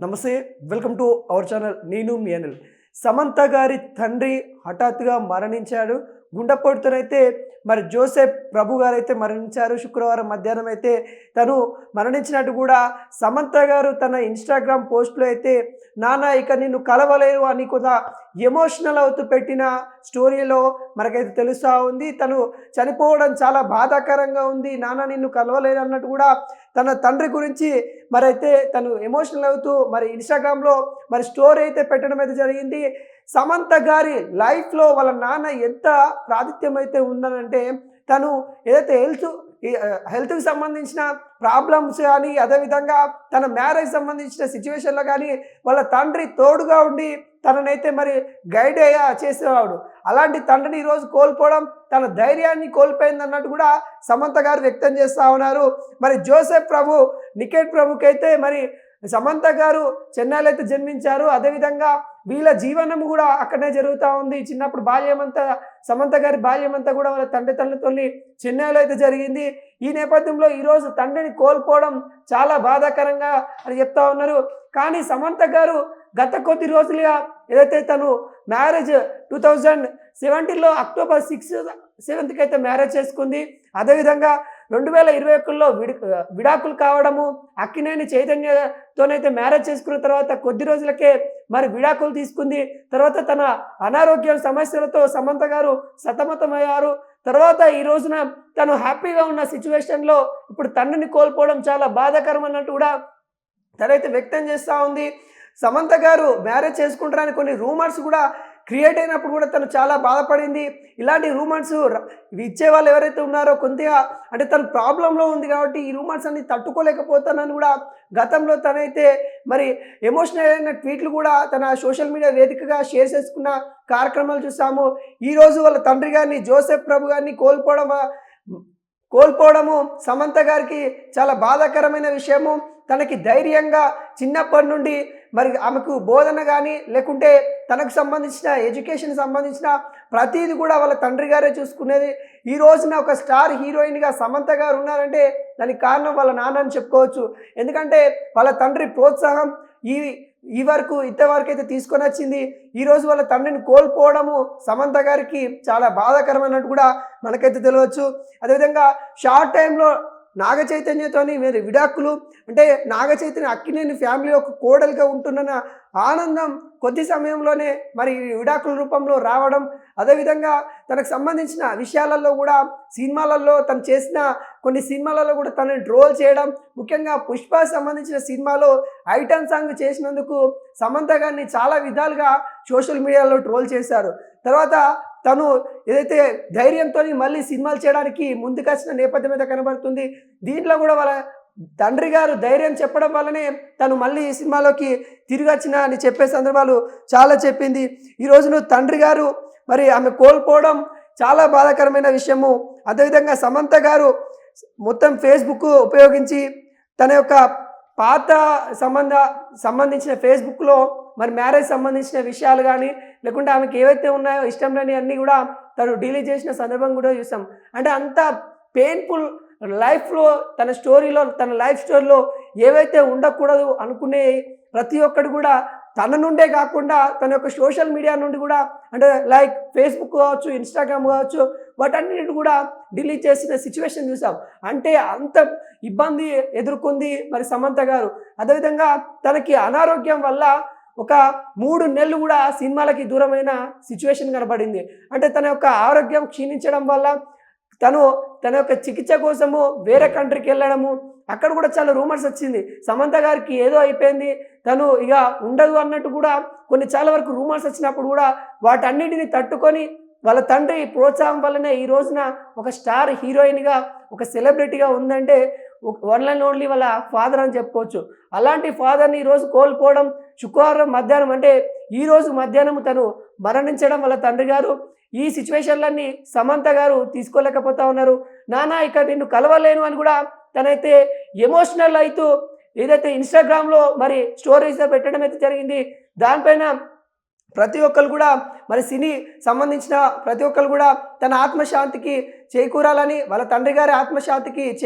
నమస్తే, welcome to our channel. నేను మీ అనిల్. సమంత గారి తండ్రి హఠాత్తుగా మరణించాడు. గుండెపోటుతోనైతే మరి జోసెఫ్ ప్రభు గారైతే మరణించారు. శుక్రవారం మధ్యాహ్నం అయితే తను మరణించినట్టు కూడా సమంత గారు తన ఇన్స్టాగ్రామ్ పోస్ట్లో అయితే నాన్న ఇక నిన్ను కలవలేరు అని కూడా ఎమోషనల్ అవుతూ పెట్టిన స్టోరీలో మనకైతే తెలుస్తూ ఉంది. తను చనిపోవడం చాలా బాధాకరంగా ఉంది, నాన్న నిన్ను కలవలేరు అన్నట్టు కూడా తన తండ్రి గురించి మరైతే తను ఎమోషనల్ అవుతూ మరి ఇన్స్టాగ్రామ్లో మరి స్టోరీ అయితే పెట్టడం అయితే జరిగింది. సమంత గారి లైఫ్లో వాళ్ళ నాన్న ఎంత ప్రాతిథ్యం అయితే ఉందనంటే తను ఏదైతే హెల్త్కి సంబంధించిన ప్రాబ్లమ్స్ కానీ అదేవిధంగా తన మ్యారేజ్ సంబంధించిన సిచ్యువేషన్లో కానీ వాళ్ళ తండ్రి తోడుగా ఉండి తననైతే మరి గైడ్ చేసేవాడు. అలాంటి తండ్రిని ఈరోజు కోల్పోవడం తన ధైర్యాన్ని కోల్పోయింది అన్నట్టు కూడా సమంత గారు వ్యక్తం చేస్తూ ఉన్నారు. మరి జోసెఫ్ ప్రభు, నికేట్ ప్రభుకైతే మరి సమంత గారు చెన్నైలో అయితే జన్మించారు. అదేవిధంగా వీళ్ళ జీవనం కూడా అక్కడనే జరుగుతూ ఉంది. చిన్నప్పుడు బాల్యమంతా సమంత గారి బాల్యమంతా కూడా వాళ్ళ తల్లిదండ్రులతో చెన్నైలో అయితే జరిగింది. ఈ నేపథ్యంలో ఈరోజు తండ్రిని కోల్పోవడం చాలా బాధాకరంగా అని చెప్తా ఉన్నారు. కానీ సమంత గారు గత కొద్ది రోజులుగా ఏదైతే తను మ్యారేజ్ 2017లో అక్టోబర్ 7th అయితే మ్యారేజ్ చేసుకుంది. అదేవిధంగా 2021లో విడాకులు కావడము, అక్కినేని చైతన్యతోనైతే మ్యారేజ్ చేసుకున్న తర్వాత కొద్ది రోజులకే మరి విడాకులు తీసుకుంది. తర్వాత తన అనారోగ్య సమస్యలతో సమంత గారు సతమతమయ్యారు. తర్వాత ఈ రోజున తను హ్యాపీగా ఉన్న సిచ్యువేషన్లో ఇప్పుడు తండ్రిని కోల్పోవడం చాలా బాధాకరం అన్నట్టు కూడా తనైతే వ్యక్తం చేస్తూ ఉంది. సమంత గారు మ్యారేజ్ చేసుకుంటారని కొన్ని రూమర్స్ కూడా క్రియేట్ అయినప్పుడు కూడా తను చాలా బాధపడింది. ఇలాంటి రూమర్స్ ఇచ్చే వాళ్ళు ఎవరైతే ఉన్నారో కొద్దిగా అంటే తను ప్రాబ్లంలో ఉంది కాబట్టి ఈ రూమర్స్ అన్ని తట్టుకోలేకపోతానని కూడా గతంలో తనైతే మరి ఎమోషనల్ అయిన ట్వీట్లు కూడా తన సోషల్ మీడియా వేదికగా షేర్ చేసుకున్న కార్యక్రమాలు చూసాము. ఈరోజు వాళ్ళ తండ్రి గారిని జోసెఫ్ ప్రభు గారిని కోల్పోవడము సమంత గారికి చాలా బాధాకరమైన విషయము. తనకి ధైర్యంగా చిన్నప్పటి నుండి మరి ఆమెకు బోధన కానీ లేకుంటే తనకు సంబంధించిన ఎడ్యుకేషన్ సంబంధించిన ప్రతిదీ కూడా వాళ్ళ తండ్రి గారే చూసుకునేది. ఈ రోజున ఒక స్టార్ హీరోయిన్గా సమంత గారు ఉన్నారంటే దానికి కారణం వాళ్ళ నాన్న అని చెప్పుకోవచ్చు. ఎందుకంటే వాళ్ళ తండ్రి ప్రోత్సాహం ఇంతవరకు అయితే తీసుకొని వచ్చింది. ఈరోజు వాళ్ళ తండ్రిని కోల్పోవడము సమంత గారికి చాలా బాధాకరమైనట్టు కూడా మనకైతే తెలియవచ్చు. అదేవిధంగా షార్ట్ టైంలో నాగ చైతన్యతోని మీరు విడాకులు అంటే నాగ చైతన్య అక్కినేని ఫ్యామిలీ ఒక కోడలుగా ఉంటున్న ఆనందం కొద్ది సమయంలోనే మరి విడాకుల రూపంలో రావడం, అదేవిధంగా తనకు సంబంధించిన విషయాలలో కూడా సినిమాలలో తను చేసిన కొన్ని సినిమాలలో కూడా తనని ట్రోల్ చేయడం, ముఖ్యంగా పుష్ప సంబంధించిన సినిమాలో ఐటమ్ సాంగ్ చేసినందుకు సమంత గారిని చాలా విధాలుగా సోషల్ మీడియాలో ట్రోల్ చేశారు. తర్వాత తను ఏదైతే ధైర్యంతో మళ్ళీ సినిమాలు చేయడానికి ముందుకొచ్చిన నేపథ్యం అయితే కనబడుతుంది. దీంట్లో కూడా వాళ్ళ తండ్రి గారు ధైర్యం చెప్పడం వల్లనే తను మళ్ళీ ఈ సినిమాలోకి తిరిగి వచ్చిన అని చెప్పే సందర్భాలు చాలా చెప్పింది. ఈ రోజున తండ్రి గారు మరి ఆమె కోల్పోవడం చాలా బాధాకరమైన విషయము. అదేవిధంగా సమంత గారు మొత్తం ఫేస్బుక్ ఉపయోగించి తన యొక్క పాత సంబంధించిన ఫేస్బుక్లో మరి మ్యారేజ్ సంబంధించిన విషయాలు కానీ లేకుంటే ఆమెకి ఏవైతే ఉన్నాయో ఇష్టం లేని అన్నీ కూడా తను డిలీట్ చేసిన సందర్భం కూడా చూసాం. అంటే అంత పెయిన్ఫుల్ లైఫ్లో తన స్టోరీలో తన లైఫ్ స్టోరీలో ఏవైతే ఉండకూడదు అనుకునే ప్రతి ఒక్కటి కూడా తన నుండే కాకుండా తన యొక్క సోషల్ మీడియా నుండి కూడా అంటే లైక్ ఫేస్బుక్ కావచ్చు, ఇన్స్టాగ్రామ్ కావచ్చు, వాటన్నిటి కూడా డిలీట్ చేసిన సిచ్యువేషన్ చూసాం. అంటే అంత ఇబ్బంది ఎదుర్కొంది మరి సమంత గారు. అదేవిధంగా తనకి అనారోగ్యం వల్ల ఒక 3 నెలలు కూడా సినిమాలకి దూరమైన సిచ్యువేషన్ కనబడింది. అంటే తన యొక్క ఆరోగ్యం క్షీణించడం వల్ల తన యొక్క చికిత్స కోసము వేరే కంట్రీకి వెళ్ళడము, అక్కడ కూడా చాలా రూమర్స్ వచ్చింది సమంత గారికి ఏదో అయిపోయింది, తను ఇక ఉండదు అన్నట్టు కూడా చాలా వరకు రూమర్స్ వచ్చినప్పుడు కూడా వాటన్నిటిని తట్టుకొని వాళ్ళ తండ్రి ప్రోత్సాహం వల్లనే ఈ రోజున ఒక స్టార్ హీరోయిన్గా ఒక సెలబ్రిటీగా ఉందంటే వన్ అండ్ ఓన్లీ వాళ్ళ ఫాదర్ అని చెప్పుకోవచ్చు. అలాంటి ఫాదర్ని ఈరోజు కోల్పోవడం, శుక్రవారం మధ్యాహ్నం అంటే ఈరోజు మధ్యాహ్నం తను మరణించడం వాళ్ళ తండ్రి గారు ఈ సిచ్యువేషన్లన్నీ సమంత గారు తీసుకోలేకపోతా ఉన్నారు. నాన్న ఇక నిన్ను కలవలేను అని కూడా తనైతే ఎమోషనల్ అవుతూ ఏదైతే ఇన్స్టాగ్రామ్లో మరి స్టోరీస్ పెట్టడం అయితే జరిగింది. దానిపైన ప్రతి ఒక్కరు కూడా మరి సినీ సంబంధించిన ప్రతి ఒక్కరు కూడా తన ఆత్మశాంతికి చేకూరాలని వాళ్ళ తండ్రి గారి ఆత్మశాంతికి